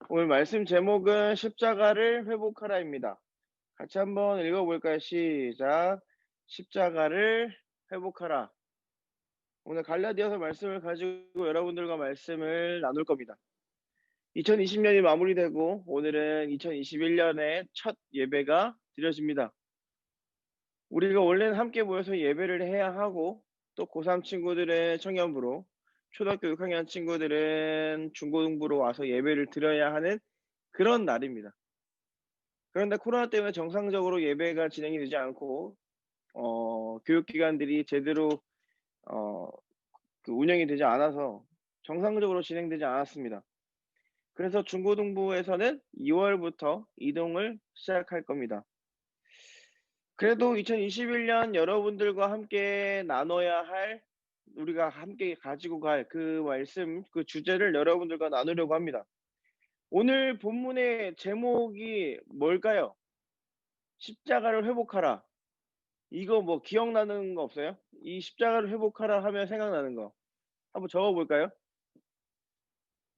오늘 말씀 제목은 십자가를 회복하라입니다. 같이 한번 읽어볼까요? 시작. 십자가를 회복하라. 오늘 갈라디아서 말씀을 가지고 여러분들과 말씀을 나눌 겁니다. 2020년이 마무리되고 오늘은 2021년의 첫 예배가 드려집니다. 우리가 원래는 함께 모여서 예배를 해야 하고 또 고3 친구들은 청년부로, 초등학교 6학년 친구들은 중고등부로 와서 예배를 드려야 하는 그런 날입니다. 그런데 코로나 때문에 정상적으로 예배가 진행이 되지 않고 교육기관들이 제대로 어 운영이 되지 않아서 정상적으로 진행되지 않았습니다. 그래서 중고등부에서는 2 월부터 이동을 시작할 겁니다. 그래도 2021년 여러분들과 함께 나눠야 할, 우리가 함께 가지고 갈 그 말씀, 그 주제를 여러분들과 나누려고 합니다. 오늘 본문의 제목이 뭘까요? 십자가를 회복하라. 이거 뭐 기억나는 거 없어요? 이 십자가를 회복하라 하면 생각나는 거. 한번 적어 볼까요?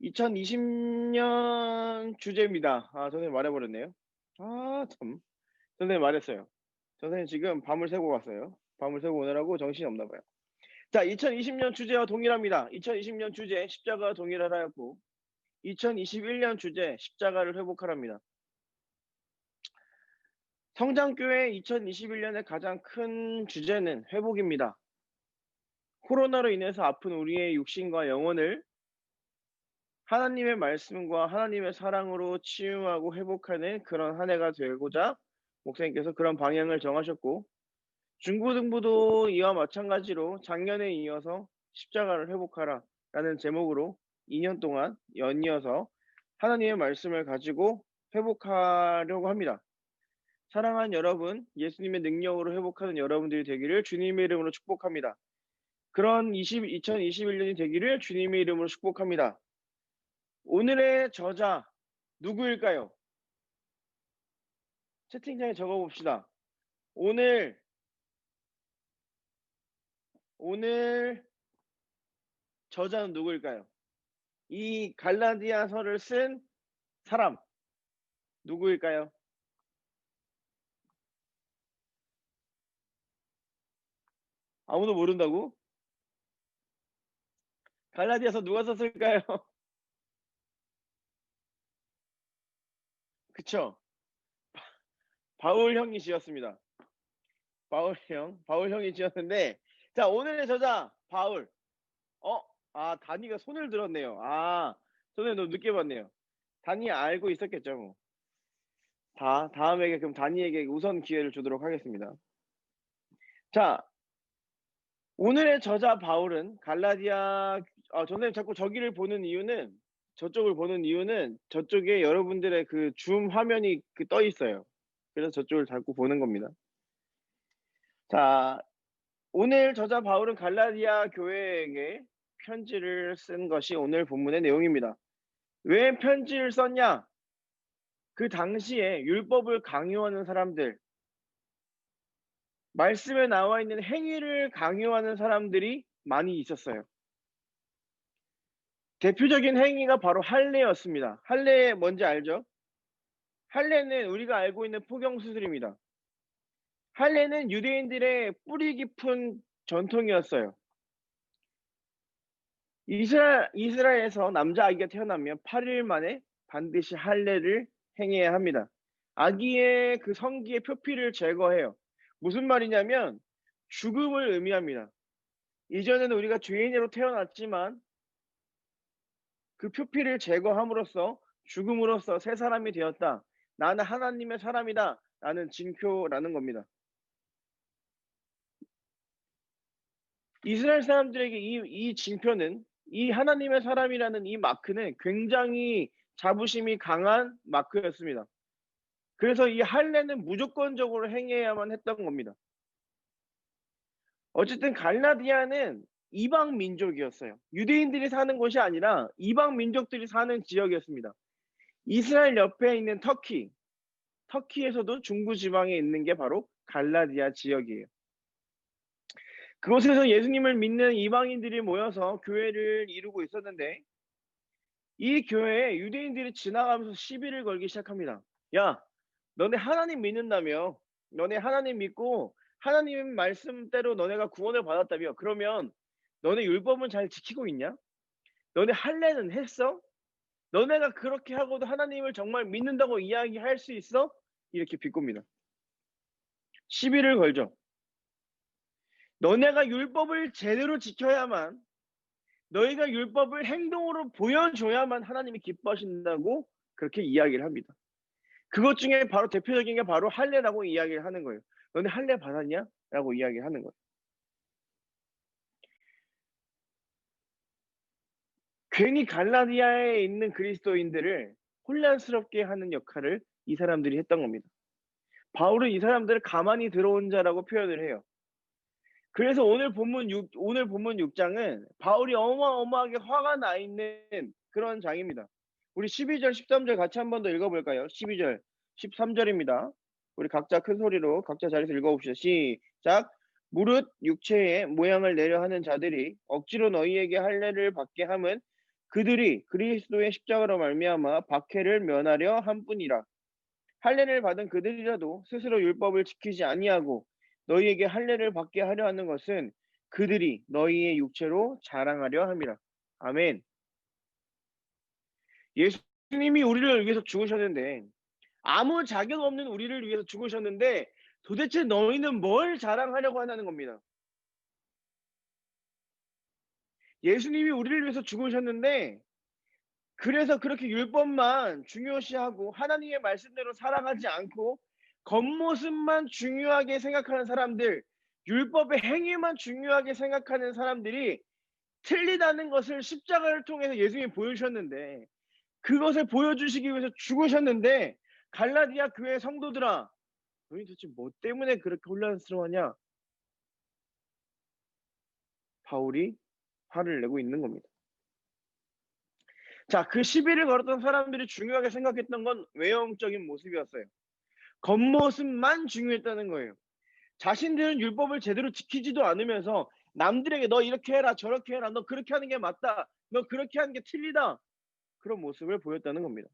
2020년 주제입니다. 선생님 말해 버렸네요. 참. 선생님 말했어요. 선생님 지금 밤을 새고 갔어요. 밤을 새고 오느라고 정신이 없나 봐요. 자, 2020년 주제와 동일합니다. 2020년 주제 십자가와 동일하라였고 2021년 주제 십자가를 회복하라입니다. 성장교회 2021년의 가장 큰 주제는 회복입니다. 코로나로 인해서 아픈 우리의 육신과 영혼을 하나님의 말씀과 하나님의 사랑으로 치유하고 회복하는 그런 한 해가 되고자 목사님께서 그런 방향을 정하셨고, 중고등부도 이와 마찬가지로 작년에 이어서 십자가를 회복하라 라는 제목으로 2년 동안 연이어서 하나님의 말씀을 가지고 회복하려고 합니다. 사랑하는 여러분, 예수님의 능력으로 회복하는 여러분들이 되기를 주님의 이름으로 축복합니다. 그런 2021년이 되기를 주님의 이름으로 축복합니다. 오늘의 저자 누구일까요? 채팅창에 적어봅시다. 오늘 오늘 저자는 누구일까요? 이 갈라디아서를 쓴 사람 누구일까요? 아무도 모른다고? 갈라디아서 누가 썼을까요? 그쵸? 바울 형이 지었습니다. 바울 형이 지었는데, 자, 오늘의 저자 바울. 어? 다니가 손을 들었네요. 선생님 너무 늦게 봤네요. 다니 알고 있었겠죠, 뭐. 다음에 그럼 다니에게 우선 기회를 주도록 하겠습니다. 자, 오늘의 저자 바울은 갈라디아, 선생님 자꾸 저기를 보는 이유는, 저쪽을 보는 이유는 저쪽에 여러분들의 그 줌 화면이 떠 있어요. 그래서 저쪽을 자꾸 보는 겁니다. 자, 오늘 저자 바울은 갈라디아 교회에게 편지를 쓴 것이 오늘 본문의 내용입니다. 왜 편지를 썼냐? 그 당시에 율법을 강요하는 사람들, 말씀에 나와 있는 행위를 강요하는 사람들이 많이 있었어요. 대표적인 행위가 바로 할례였습니다. 할례 뭔지 알죠? 할례는 우리가 알고 있는 포경수술입니다. 할례는 유대인들의 뿌리 깊은 전통이었어요. 이스라엘에서 남자아기가 태어나면 8일 만에 반드시 할례를 행해야 합니다. 아기의 그 성기의 표피를 제거해요. 무슨 말이냐면 죽음을 의미합니다. 이전에는 우리가 죄인으로 태어났지만 그 표피를 제거함으로써 죽음으로써 새 사람이 되었다. 나는 하나님의 사람이다. 라는 징표라는 겁니다. 이스라엘 사람들에게 이 징표는, 이 하나님의 사람이라는 이 마크는 굉장히 자부심이 강한 마크였습니다. 그래서 이 할례는 무조건적으로 행해야만 했던 겁니다. 어쨌든 갈라디아는 이방 민족이었어요. 유대인들이 사는 곳이 아니라 이방 민족들이 사는 지역이었습니다. 이스라엘 옆에 있는 터키에서도 중부 지방에 있는 게 바로 갈라디아 지역이에요. 그곳에서 예수님을 믿는 이방인들이 모여서 교회를 이루고 있었는데, 이 교회에 유대인들이 지나가면서 시비를 걸기 시작합니다. 야, 너네 하나님 믿는다며? 너네 하나님 믿고 하나님 말씀대로 너네가 구원을 받았다며? 그러면 너네 율법은 잘 지키고 있냐? 너네 할례는 했어? 너네가 그렇게 하고도 하나님을 정말 믿는다고 이야기할 수 있어? 이렇게 비꼽니다. 시비를 걸죠. 너네가 율법을 제대로 지켜야만, 너희가 율법을 행동으로 보여줘야만 하나님이 기뻐하신다고 그렇게 이야기를 합니다. 그것 중에 바로 대표적인 게 바로 할례라고 이야기를 하는 거예요. 너네 할례 받았냐? 라고 이야기를 하는 거예요. 괜히 갈라디아에 있는 그리스도인들을 혼란스럽게 하는 역할을 이 사람들이 했던 겁니다. 바울은 이 사람들을 가만히 들어온 자라고 표현을 해요. 그래서 오늘 본문 6장은 바울이 어마어마하게 화가 나 있는 그런 장입니다. 우리 12절, 13절 같이 한 번 더 읽어볼까요? 12절, 13절입니다. 우리 각자 큰 소리로 각자 자리에서 읽어봅시다. 시작. 무릇 육체의 모양을 내려 하는 자들이 억지로 너희에게 할례를 받게 함은 그들이 그리스도의 십자가로 말미암아 박해를 면하려 함뿐이라. 할례를 받은 그들이라도 스스로 율법을 지키지 아니하고 너희에게 할례를 받게 하려 하는 것은 그들이 너희의 육체로 자랑하려 함이라. 아멘. 예수님이 우리를 위해서 죽으셨는데, 아무 자격 없는 우리를 위해서 죽으셨는데 도대체 너희는 뭘 자랑하려고 하는 겁니다. 예수님이 우리를 위해서 죽으셨는데 그래서 그렇게 율법만 중요시하고 하나님의 말씀대로 살아가지 않고 겉모습만 중요하게 생각하는 사람들, 율법의 행위만 중요하게 생각하는 사람들이 틀리다는 것을 십자가를 통해서 예수님이 보여주셨는데, 그것을 보여주시기 위해서 죽으셨는데, 갈라디아 교회 성도들아, 너희 도대체 뭐 때문에 그렇게 혼란스러워하냐? 바울이 화를 내고 있는 겁니다. 자, 그 시비를 걸었던 사람들이 중요하게 생각했던 건 외형적인 모습이었어요. 겉모습만 중요했다는 거예요. 자신들은 율법을 제대로 지키지도 않으면서 남들에게 너 이렇게 해라 저렇게 해라 너 그렇게 하는 게 맞다 너 그렇게 하는 게 틀리다 그런 모습을 보였다는 겁니다.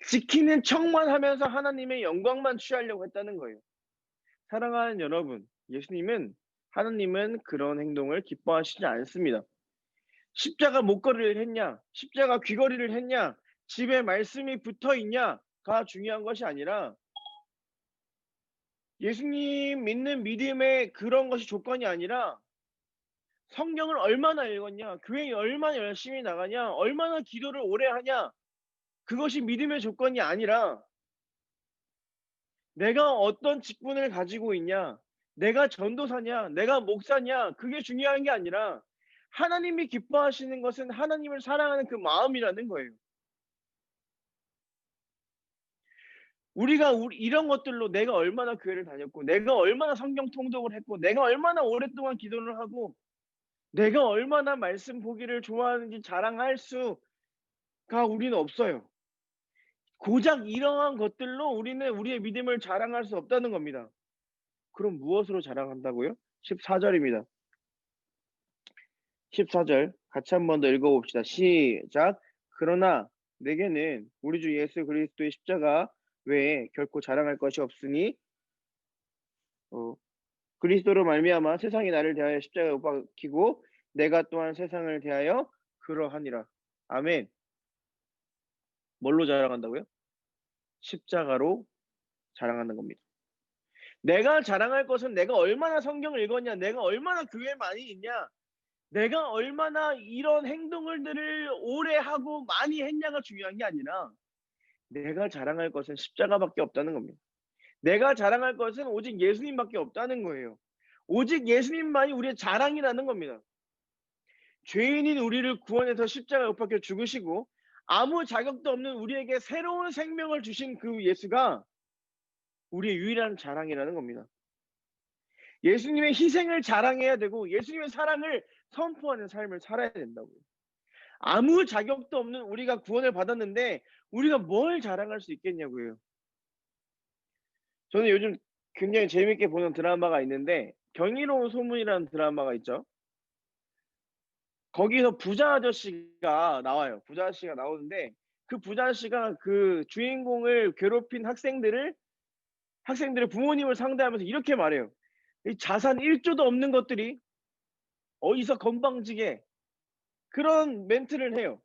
지키는 척만 하면서 하나님의 영광만 취하려고 했다는 거예요. 사랑하는 여러분, 하나님은 그런 행동을 기뻐하시지 않습니다. 십자가 목걸이를 했냐, 십자가 귀걸이를 했냐, 집에 말씀이 붙어 있냐가 중요한 것이 아니라 예수님 믿는 믿음의 그런 것이 조건이 아니라 성경을 얼마나 읽었냐, 교회에 얼마나 열심히 나가냐, 얼마나 기도를 오래 하냐, 그것이 믿음의 조건이 아니라 내가 어떤 직분을 가지고 있냐, 내가 전도사냐, 내가 목사냐, 그게 중요한 게 아니라 하나님이 기뻐하시는 것은 하나님을 사랑하는 그 마음이라는 거예요. 우리가 이런 것들로 내가 얼마나 교회를 다녔고, 내가 얼마나 성경 통독을 했고, 내가 얼마나 오랫동안 기도를 하고, 내가 얼마나 말씀 보기를 좋아하는지 자랑할 수가 우리는 없어요. 고작 이러한 것들로 우리는 우리의 믿음을 자랑할 수 없다는 겁니다. 그럼 무엇으로 자랑한다고요? 14절입니다. 14절 같이 한 번 더 읽어봅시다. 시작. 그러나 내게는 우리 주 예수 그리스도의 십자가 외에 결코 자랑할 것이 없으니 그리스도로 말미암아 세상이 나를 대하여 십자가에 못 박히고 내가 또한 세상을 대하여 그러하니라. 아멘. 뭘로 자랑한다고요? 십자가로 자랑하는 겁니다. 내가 자랑할 것은 내가 얼마나 성경을 읽었냐, 내가 얼마나 교회에 많이 있냐, 내가 얼마나 이런 행동들을 오래 하고 많이 했냐가 중요한 게 아니라 내가 자랑할 것은 십자가밖에 없다는 겁니다. 내가 자랑할 것은 오직 예수님밖에 없다는 거예요. 오직 예수님만이 우리의 자랑이라는 겁니다. 죄인인 우리를 구원해서 십자가에 못 박혀 죽으시고 아무 자격도 없는 우리에게 새로운 생명을 주신 그 예수가 우리의 유일한 자랑이라는 겁니다. 예수님의 희생을 자랑해야 되고 예수님의 사랑을 선포하는 삶을 살아야 된다고요. 아무 자격도 없는 우리가 구원을 받았는데 우리가 뭘 자랑할 수 있겠냐고요. 저는 요즘 굉장히 재밌게 보는 드라마가 있는데 경이로운 소문이라는 드라마가 있죠. 거기서 부자 아저씨가 나와요. 부자 아저씨가 나오는데 그 부자 아저씨가 그 주인공을 괴롭힌 학생들의 부모님을 상대하면서 이렇게 말해요. "이 자산 1 조도 없는 것들이 어디서 건방지게." 그런 멘트를 해요.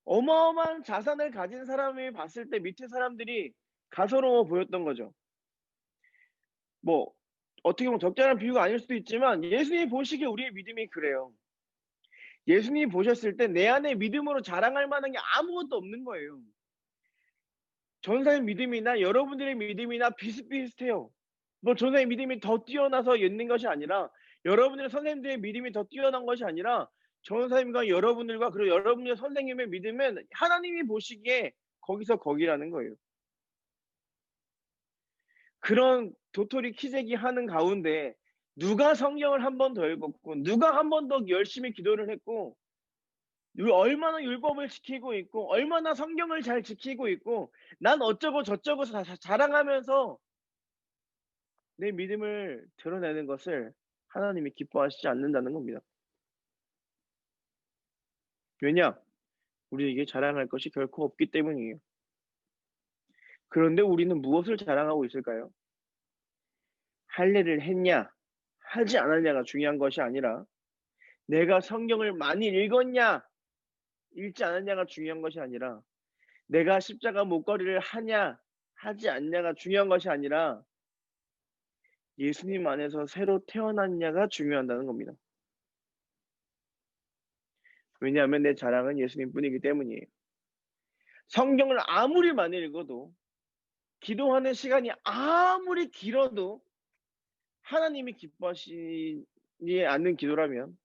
어마어마한 자산을 가진 사람이 봤을 때 밑에 사람들이 가소로워 보였던 거죠. 뭐 어떻게 보면 적절한 비유가 아닐 수도 있지만 예수님이 보시기에 우리의 믿음이 그래요. 예수님이 보셨을 때 내 안에 믿음으로 자랑할 만한 게 아무것도 없는 거예요. 전사의 믿음이나 여러분들의 믿음이나 비슷비슷해요. 뭐 전사의 믿음이 더 뛰어나서 있는 것이 아니라 여러분들의 선생님들의 믿음이 더 뛰어난 것이 아니라 전사님과 여러분들과 그리고 여러분의 선생님의 믿음은 하나님이 보시기에 거기서 거기라는 거예요. 그런 도토리 키재기 하는 가운데 누가 성경을 한 번 더 읽었고 누가 한 번 더 열심히 기도를 했고 얼마나 율법을 지키고 있고 얼마나 성경을 잘 지키고 있고 난 어쩌고 저쩌고 자랑하면서 내 믿음을 드러내는 것을 하나님이 기뻐하시지 않는다는 겁니다. 왜냐? 우리에게 자랑할 것이 결코 없기 때문이에요. 그런데 우리는 무엇을 자랑하고 있을까요? 할례를 했냐, 하지 않았냐가 중요한 것이 아니라 내가 성경을 많이 읽었냐, 읽지 않았냐가 중요한 것이 아니라 내가 십자가 목걸이를 하냐, 하지 않냐가 중요한 것이 아니라 예수님 안에서 새로 태어났냐가 중요하다는 겁니다. 왜냐하면 내 자랑은 예수님뿐이기 때문이에요. 성경을 아무리 많이 읽어도 기도하는 시간이 아무리 길어도 하나님이 기뻐하시지 않는 기도라면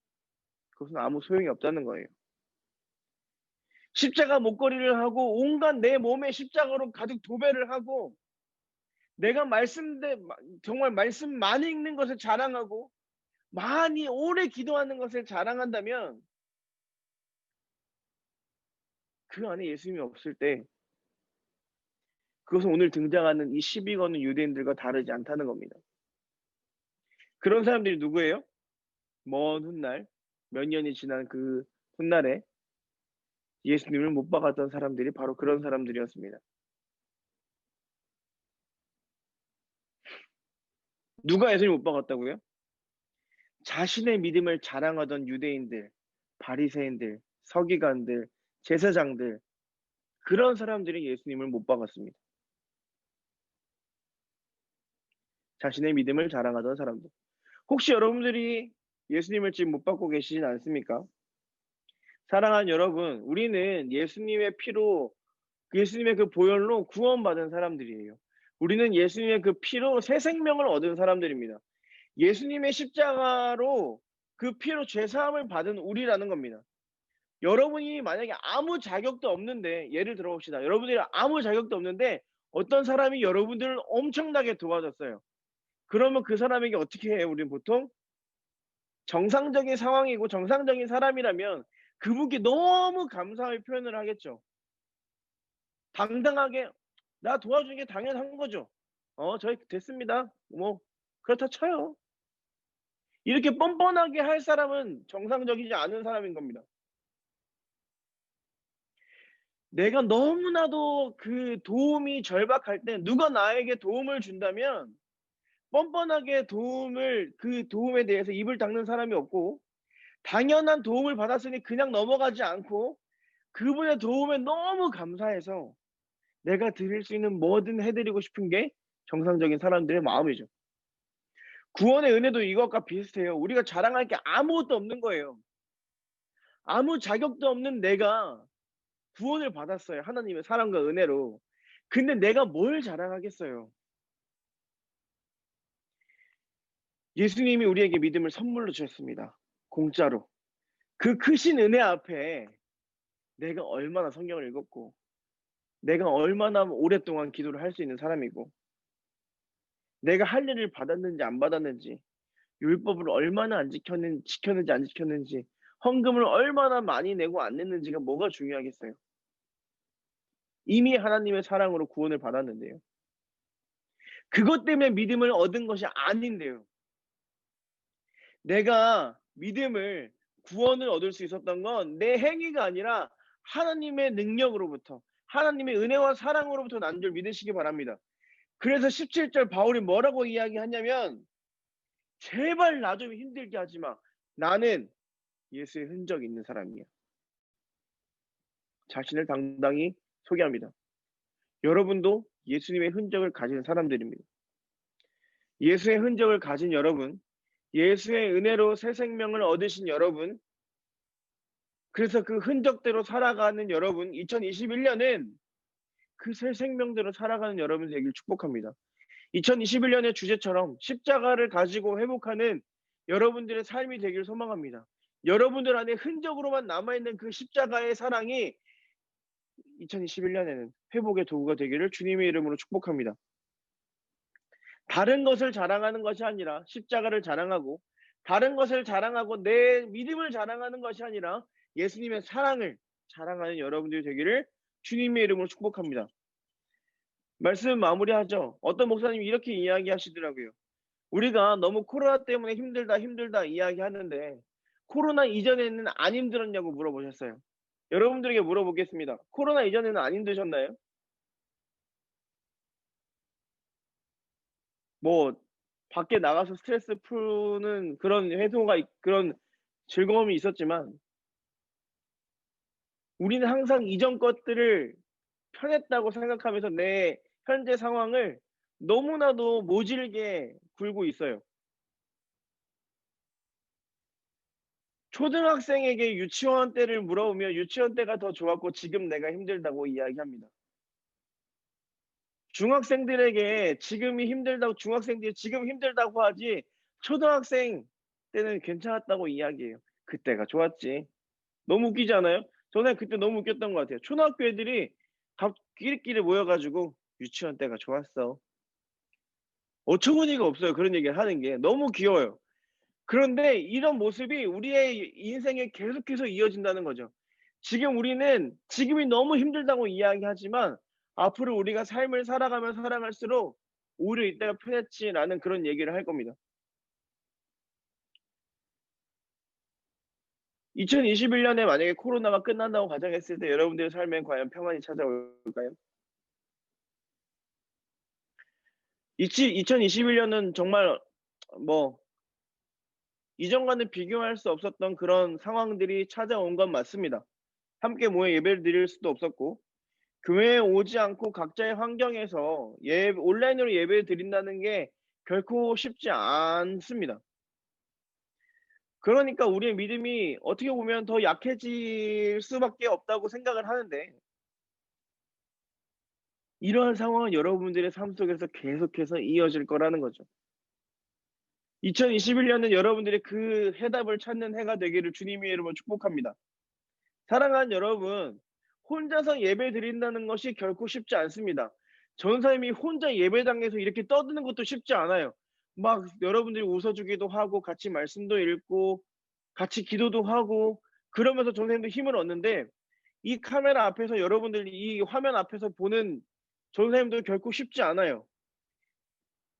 그것은 아무 소용이 없다는 거예요. 십자가 목걸이를 하고 온갖 내 몸에 십자가로 가득 도배를 하고 내가 정말 말씀 많이 읽는 것을 자랑하고 많이 오래 기도하는 것을 자랑한다면 그 안에 예수님이 없을 때 그것은 오늘 등장하는 이 시비 거는 유대인들과 다르지 않다는 겁니다. 그런 사람들이 누구예요? 먼 훗날 몇 년이 지난 그 훗날에 예수님을 못 박았던 사람들이 바로 그런 사람들이었습니다. 누가 예수님을 못 박았다고요? 자신의 믿음을 자랑하던 유대인들, 바리새인들, 서기관들, 제사장들 그런 사람들이 예수님을 못 박았습니다. 자신의 믿음을 자랑하던 사람들. 혹시 여러분들이 예수님을 지금 못 받고 계시진 않습니까? 사랑하는 여러분, 우리는 예수님의 피로 예수님의 그 보혈로 구원받은 사람들이에요. 우리는 예수님의 그 피로 새 생명을 얻은 사람들입니다. 예수님의 십자가로 그 피로 죄 사함을 받은 우리라는 겁니다. 여러분이 만약에 아무 자격도 없는데 예를 들어 봅시다. 여러분들이 아무 자격도 없는데 어떤 사람이 여러분들을 엄청나게 도와줬어요. 그러면 그 사람에게 어떻게 해요? 우리는 보통 정상적인 상황이고 정상적인 사람이라면 그분께 너무 감사의 표현을 하겠죠. 당당하게 "나 도와준 게 당연한 거죠. 저희 됐습니다." 뭐 그렇다 쳐요. 이렇게 뻔뻔하게 할 사람은 정상적이지 않은 사람인 겁니다. 내가 너무나도 그 도움이 절박할 때 누가 나에게 도움을 준다면 뻔뻔하게 그 도움에 대해서 입을 닫는 사람이 없고 당연한 도움을 받았으니 그냥 넘어가지 않고 그분의 도움에 너무 감사해서 내가 드릴 수 있는 뭐든 해 드리고 싶은 게 정상적인 사람들의 마음이죠. 구원의 은혜도 이것과 비슷해요. 우리가 자랑할 게 아무것도 없는 거예요. 아무 자격도 없는 내가 구원을 받았어요. 하나님의 사랑과 은혜로. 근데 내가 뭘 자랑하겠어요. 예수님이 우리에게 믿음을 선물로 주셨습니다. 공짜로. 그 크신 은혜 앞에 내가 얼마나 성경을 읽었고 내가 얼마나 오랫동안 기도를 할 수 있는 사람이고 내가 할례를 받았는지 안 받았는지 율법을 얼마나 안 지켰는지 안 지켰는지 헌금을 얼마나 많이 내고 안 냈는지가 뭐가 중요하겠어요. 이미 하나님의 사랑으로 구원을 받았는데요. 그것 때문에 믿음을 얻은 것이 아닌데요. 내가 믿음을, 구원을 얻을 수 있었던 건 내 행위가 아니라 하나님의 능력으로부터, 하나님의 은혜와 사랑으로부터 난 줄 믿으시기 바랍니다. 그래서 17절 바울이 뭐라고 이야기하냐면 "제발 나 좀 힘들게 하지 마. 나는 예수의 흔적이 있는 사람이야." 자신을 당당히 소개합니다. 여러분도 예수님의 흔적을 가진 사람들입니다. 예수의 흔적을 가진 여러분, 예수의 은혜로 새 생명을 얻으신 여러분, 그래서 그 흔적대로 살아가는 여러분, 2021년은 그 새 생명대로 살아가는 여러분 되길 축복합니다. 2021년의 주제처럼 십자가를 가지고 회복하는 여러분들의 삶이 되길 소망합니다. 여러분들 안에 흔적으로만 남아있는 그 십자가의 사랑이 2021년에는 회복의 도구가 되기를 주님의 이름으로 축복합니다. 다른 것을 자랑하는 것이 아니라 십자가를 자랑하고, 다른 것을 자랑하고 내 믿음을 자랑하는 것이 아니라 예수님의 사랑을 자랑하는 여러분들이 되기를 주님의 이름으로 축복합니다. 말씀 마무리하죠. 어떤 목사님이 이렇게 이야기하시더라고요. 우리가 너무 코로나 때문에 힘들다, 힘들다 이야기하는데 코로나 이전에는 안 힘들었냐고 물어보셨어요. 여러분들에게 물어보겠습니다. 코로나 이전에는 안 힘드셨나요? 뭐 밖에 나가서 스트레스 푸는 그런 그런 즐거움이 있었지만 우리는 항상 이전 것들을 편했다고 생각하면서 내 현재 상황을 너무나도 모질게 굴고 있어요. 초등학생에게 유치원 때를 물어보면 유치원 때가 더 좋았고 지금 내가 힘들다고 이야기합니다. 중학생들에게 지금이 힘들다고, 중학생들이 지금 힘들다고 하지 초등학생 때는 괜찮았다고 이야기해요. 그때가 좋았지. 너무 웃기지 않아요? 저는 그때 너무 웃겼던 것 같아요. 초등학교 애들이 다 끼리끼리 모여 가지고 "유치원 때가 좋았어." 어처구니가 없어요, 그런 얘기를 하는 게. 너무 귀여워요. 그런데 이런 모습이 우리의 인생에 계속해서 이어진다는 거죠. 지금 우리는 지금이 너무 힘들다고 이야기하지만 앞으로 우리가 삶을 살아가면 살아갈수록 '오히려 이때가 편했지.'라는 그런 얘기를 할 겁니다. 2021년에 만약에 코로나가 끝난다고 가정했을 때 여러분들의 삶엔 과연 평안이 찾아올까요? 2021년은 정말 뭐 이전과는 비교할 수 없었던 그런 상황들이 찾아온 건 맞습니다. 함께 모여 예배를 드릴 수도 없었고 교회에 오지 않고 각자의 환경에서 온라인으로 예배를 드린다는 게 결코 쉽지 않습니다. 그러니까 우리의 믿음이 어떻게 보면 더 약해질 수밖에 없다고 생각을 하는데 이러한 상황은 여러분들의 삶 속에서 계속해서 이어질 거라는 거죠. 2021년은 여러분들이 그 해답을 찾는 해가 되기를 주님의 이름으로 축복합니다. 사랑하는 여러분, 혼자서 예배 드린다는 것이 결코 쉽지 않습니다. 전사님이 혼자 예배당에서 이렇게 떠드는 것도 쉽지 않아요. 막 여러분들이 웃어주기도 하고 같이 말씀도 읽고 같이 기도도 하고 그러면서 전사님도 힘을 얻는데 이 카메라 앞에서 여러분들이 이 화면 앞에서 보는 전사님도 결코 쉽지 않아요.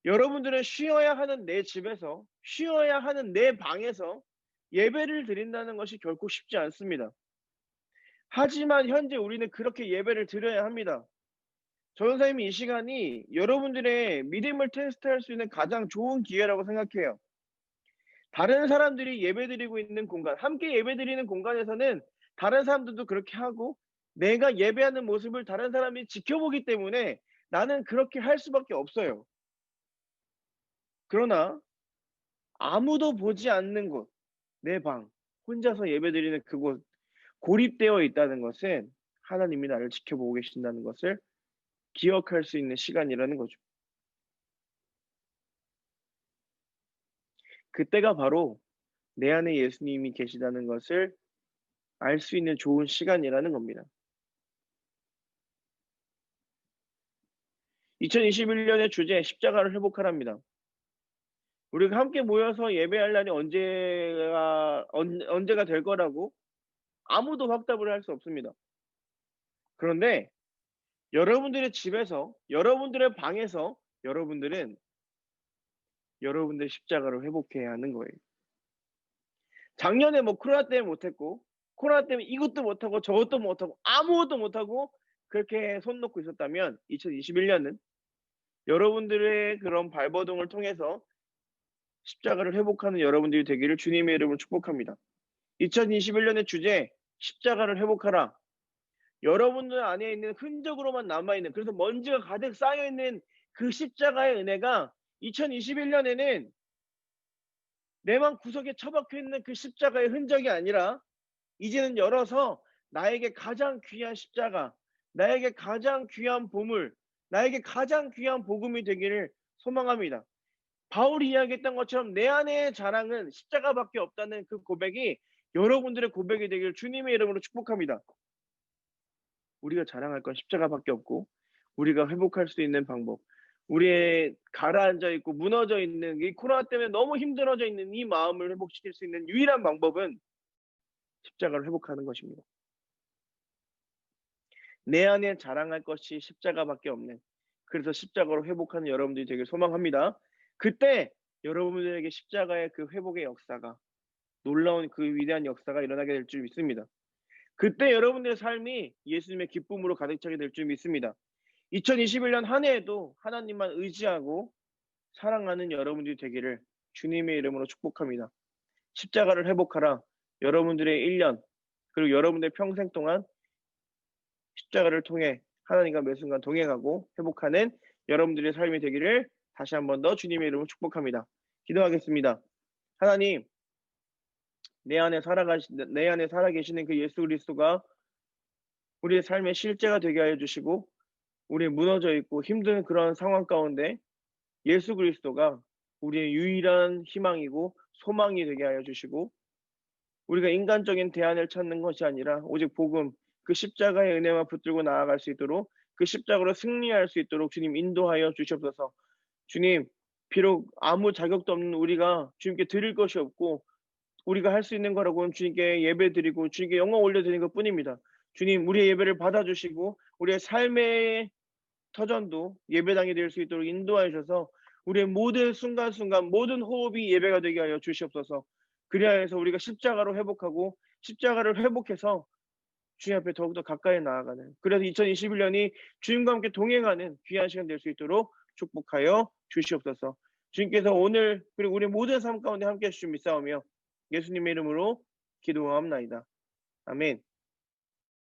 여러분들은 쉬어야 하는 내 집에서, 쉬어야 하는 내 방에서 예배를 드린다는 것이 결코 쉽지 않습니다. 하지만 현재 우리는 그렇게 예배를 드려야 합니다. 전도사님이 이 시간이 여러분들의 믿음을 테스트할 수 있는 가장 좋은 기회라고 생각해요. 다른 사람들이 예배드리고 있는 공간, 함께 예배드리는 공간에서는 다른 사람들도 그렇게 하고 내가 예배하는 모습을 다른 사람이 지켜보기 때문에 나는 그렇게 할 수밖에 없어요. 그러나 아무도 보지 않는 곳, 내 방, 혼자서 예배드리는 그곳, 고립되어 있다는 것은 하나님이 나를 지켜보고 계신다는 것을 기억할 수 있는 시간이라는 거죠. 그때가 바로 내 안에 예수님이 계시다는 것을 알 수 있는 좋은 시간이라는 겁니다. 2021년의 주제 십자가를 회복하랍니다. 우리가 함께 모여서 예배할 날이 언제가 될 거라고 아무도 확답을 할 수 없습니다. 그런데 여러분들의 집에서, 여러분들의 방에서 여러분들은 여러분들의 십자가를 회복해야 하는 거예요. 작년에 뭐 코로나 때문에 못했고, 코로나 때문에 이것도 못하고 저것도 못하고 아무것도 못하고 그렇게 손 놓고 있었다면 2021년은 여러분들의 그런 발버둥을 통해서 십자가를 회복하는 여러분들이 되기를 주님의 이름으로 축복합니다. 2021년의 주제 십자가를 회복하라. 여러분들 안에 있는 흔적으로만 남아있는, 그래서 먼지가 가득 쌓여있는 그 십자가의 은혜가 2021년에는 내 맘 구석에 처박혀 있는 그 십자가의 흔적이 아니라 이제는 열어서 나에게 가장 귀한 십자가, 나에게 가장 귀한 보물, 나에게 가장 귀한 복음이 되기를 소망합니다. 바울이 이야기했던 것처럼 내 안의 자랑은 십자가밖에 없다는 그 고백이 여러분들의 고백이 되기를 주님의 이름으로 축복합니다. 우리가 자랑할 건 십자가밖에 없고, 우리가 회복할 수 있는 방법, 우리의 가라앉아 있고 무너져 있는 이 코로나 때문에 너무 힘들어져 있는 이 마음을 회복시킬 수 있는 유일한 방법은 십자가를 회복하는 것입니다. 내 안에 자랑할 것이 십자가밖에 없는, 그래서 십자가로 회복하는 여러분들이 되길 소망합니다. 그때 여러분들에게 십자가의 그 회복의 역사가, 놀라운 그 위대한 역사가 일어나게 될 줄 믿습니다. 그때 여러분들의 삶이 예수님의 기쁨으로 가득 차게 될 줄 믿습니다. 2021년 한 해에도 하나님만 의지하고 사랑하는 여러분들이 되기를 주님의 이름으로 축복합니다. 십자가를 회복하라. 여러분들의 1년, 그리고 여러분들의 평생 동안 십자가를 통해 하나님과 매 순간 동행하고 회복하는 여러분들의 삶이 되기를 다시 한 번 더 주님의 이름으로 축복합니다. 기도하겠습니다. 하나님, 내 안에 살아계시는 그 예수 그리스도가 우리의 삶의 실제가 되게 하여 주시고, 우리 무너져 있고 힘든 그런 상황 가운데 예수 그리스도가 우리의 유일한 희망이고 소망이 되게 하여 주시고, 우리가 인간적인 대안을 찾는 것이 아니라 오직 복음, 그 십자가의 은혜만 붙들고 나아갈 수 있도록, 그 십자가로 승리할 수 있도록 주님 인도하여 주시옵소서. 주님, 비록 아무 자격도 없는 우리가 주님께 드릴 것이 없고, 우리가 할 수 있는 거라고는 주님께 예배드리고 주님께 영광 올려드리는 것뿐입니다. 주님, 우리의 예배를 받아주시고 우리의 삶의 터전도 예배당이 될 수 있도록 인도하여 주셔서 우리의 모든 순간순간 모든 호흡이 예배가 되게 하여 주시옵소서. 그리하여서 우리가 십자가로 회복하고 십자가를 회복해서 주님 앞에 더욱더 가까이 나아가는, 그래서 2021년이 주님과 함께 동행하는 귀한 시간 될 수 있도록 축복하여 주시옵소서. 주님께서 오늘 그리고 우리 모든 삶 가운데 함께 해주신 믿사오며 예수님의 이름으로 기도하옵나이다. 아멘.